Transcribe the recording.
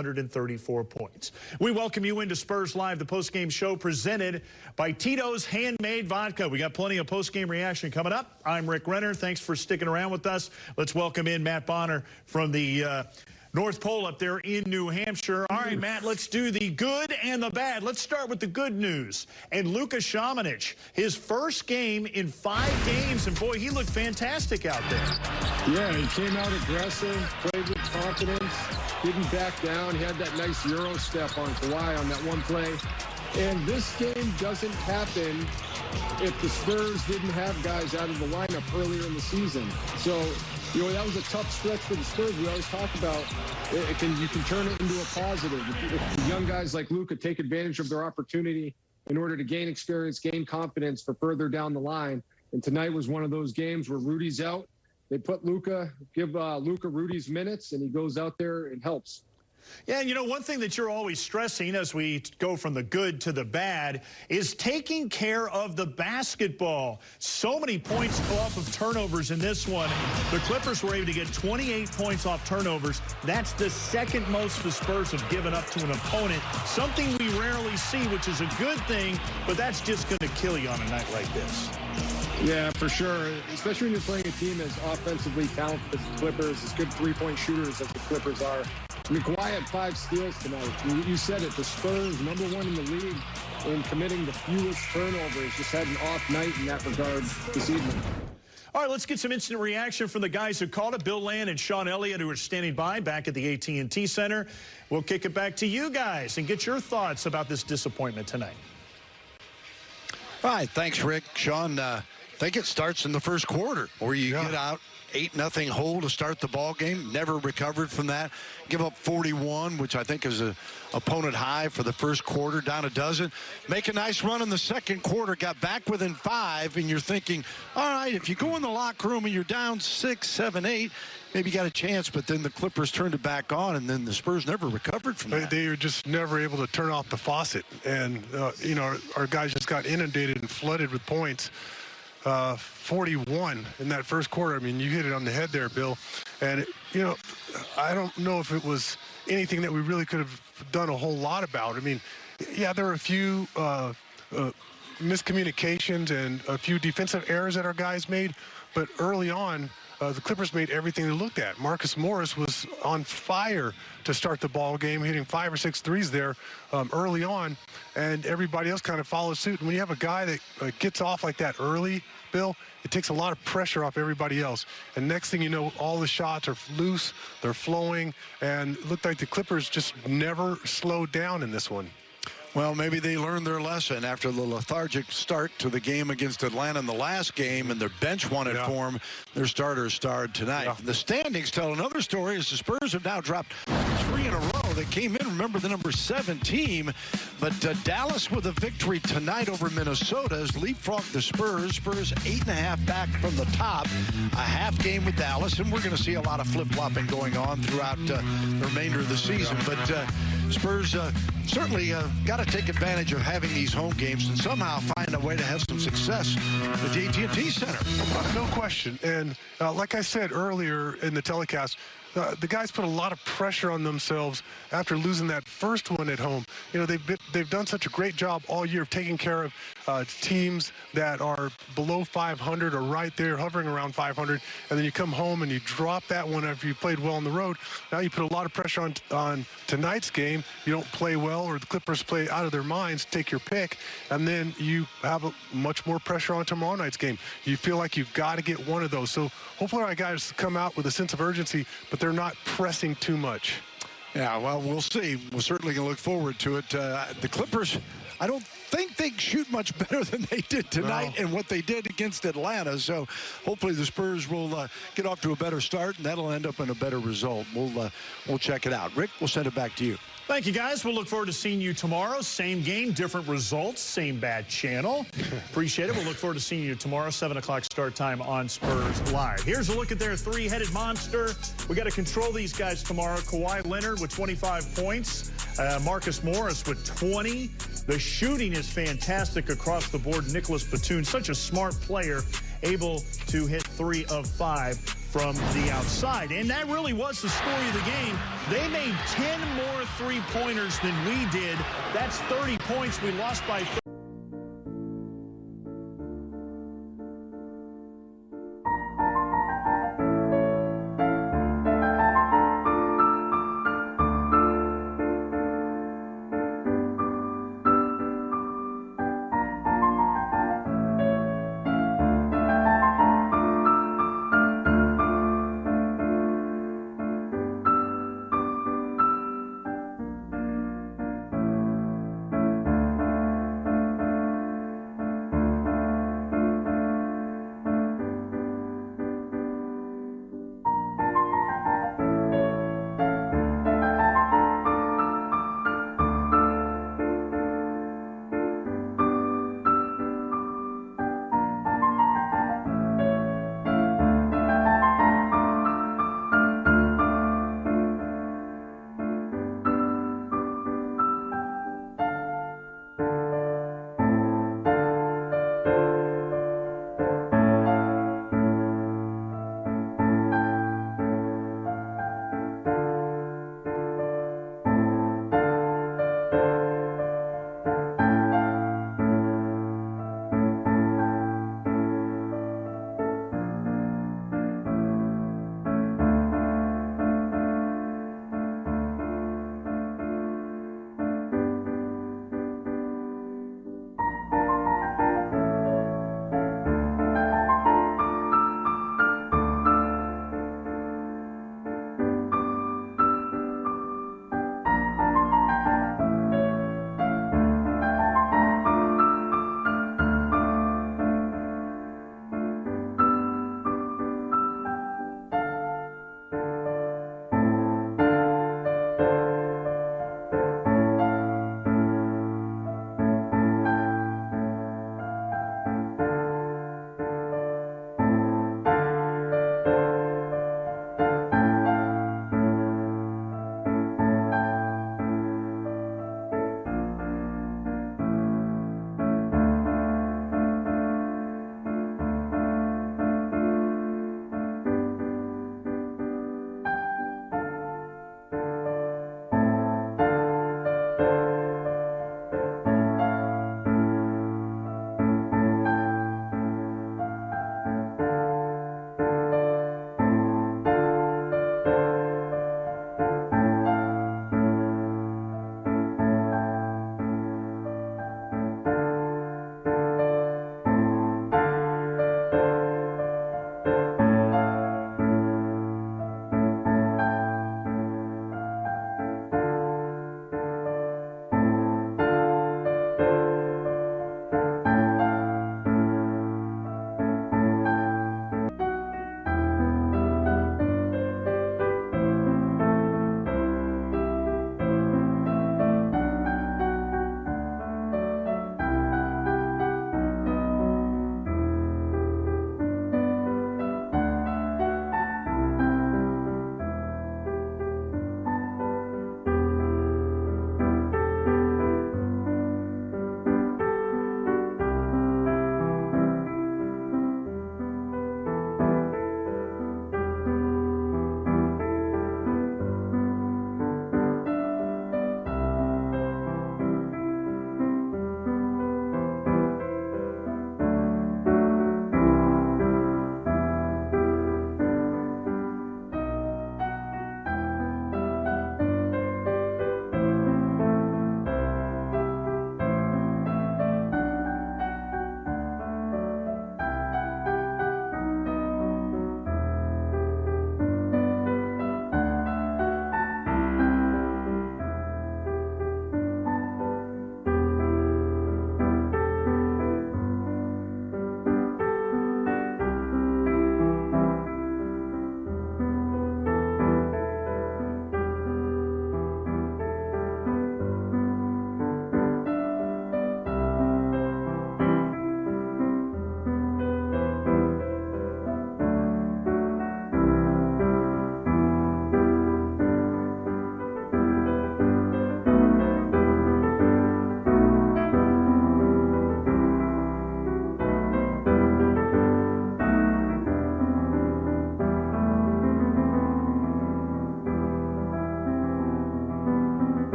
134 points. We welcome you into Spurs Live, the postgame show presented by Tito's Handmade Vodka. We got plenty of postgame reaction coming up. I'm Rick Renner. Thanks for sticking around with us. Let's welcome in Matt Bonner from the North Pole up there in New Hampshire. All right, Matt, let's do the good and the bad. Let's start with the good news. And Luka Šamanić, his first game in 5 games, and boy, he looked fantastic out there. Yeah, he came out aggressive, played with confidence, didn't back down. He had that nice Euro step on Kawhi on that one play. And this game doesn't happen if the Spurs didn't have guys out of the lineup earlier in the season. So, you know, that was a tough stretch for the Spurs. We always talk about you can turn it into a positive. If young guys like Luka take advantage of their opportunity in order to gain experience, gain confidence for further down the line. And tonight was one of those games where Rudy's out. They put give Luka Rudy's minutes, and he goes out there and helps. Yeah, and you know, one thing that you're always stressing as we go from the good to the bad is taking care of the basketball. So many points off of turnovers in this one. The Clippers were able to get 28 points off turnovers. That's the second most the Spurs have given up to an opponent, something we rarely see, which is a good thing, but that's just going to kill you on a night like this. Yeah, for sure, especially when you're playing a team as offensively talented as the Clippers, as good three-point shooters as the Clippers are. I mean, Kawhi had 5 steals tonight. You said it, the Spurs, #1 in the league in committing the fewest turnovers, just had an off night in that regard this evening. All right, let's get some instant reaction from the guys who called it, Bill Land and Sean Elliott, who are standing by back at the AT&T Center. We'll kick it back to you guys and get your thoughts about this disappointment tonight. All right, thanks, Rick. Sean, I think it starts in the first quarter where you get out 8-0 hole to start the ball game. Never recovered from that. Give up 41, which I think is an opponent high for the first quarter, down a dozen. Make a nice run in the second quarter, got back within 5, and you're thinking, all right, if you go in the locker room and you're down 6, 7, 8, maybe you got a chance, but then the Clippers turned it back on, and then the Spurs never recovered from that. They were just never able to turn off the faucet, and, you know, our guys just got inundated and flooded with points. 41 in that first quarter. I mean, you hit it on the head there, Bill. And, you know, I don't know if it was anything that we really could have done a whole lot about. I mean, yeah, there were a few miscommunications and a few defensive errors that our guys made, but early on, the Clippers made everything they looked at. Marcus Morris was on fire to start the ball game, hitting 5 or 6 threes there early on, and everybody else kind of followed suit. And when you have a guy that gets off like that early, Bill, it takes a lot of pressure off everybody else. And next thing you know, all the shots are loose, they're flowing, and it looked like the Clippers just never slowed down in this one. Well, maybe they learned their lesson after the lethargic start to the game against Atlanta in the last game, and their bench won it for them. Their starters starred tonight. Yeah. The standings tell another story as the Spurs have now dropped 3 in a row. They came in, remember, the #7 team, but Dallas with a victory tonight over Minnesota has leapfrogged the Spurs. Spurs 8.5 back from the top, a half game with Dallas, and we're going to see a lot of flip-flopping going on throughout the remainder of the season. But Spurs certainly got to take advantage of having these home games and somehow find a way to have some success at the AT&T Center. No question. And like I said earlier in the telecast, the guys put a lot of pressure on themselves after losing that first one at home. You know, they've done such a great job all year of taking care of teams that are below 500 or right there, hovering around 500, and then you come home and you drop that one after you played well on the road. Now you put a lot of pressure on tonight's game. You don't play well, or the Clippers play out of their minds, take your pick, and then you have much more pressure on tomorrow night's game. You feel like you've got to get one of those. So hopefully our guys come out with a sense of urgency, but they're not pressing too much. Yeah, well, we'll see. We're certainly going to look forward to it. The Clippers, I don't think they shoot much better than they did tonight and what they did against Atlanta. So hopefully the Spurs will get off to a better start, and that'll end up in a better result. We'll check it out. Rick, we'll send it back to you. Thank you, guys. We'll look forward to seeing you tomorrow. Same game, different results, same bad channel. Appreciate it. We'll look forward to seeing you tomorrow, 7 o'clock start time on Spurs Live. Here's a look at their 3-headed monster. We got to control these guys tomorrow. Kawhi Leonard with 25 points. Marcus Morris with 20. The shooting is fantastic across the board. Nicholas Batum, such a smart player, able to hit 3 of 5 from the outside. And that really was the story of the game. They made 10 more three-pointers than we did. That's 30 points. We lost by 30.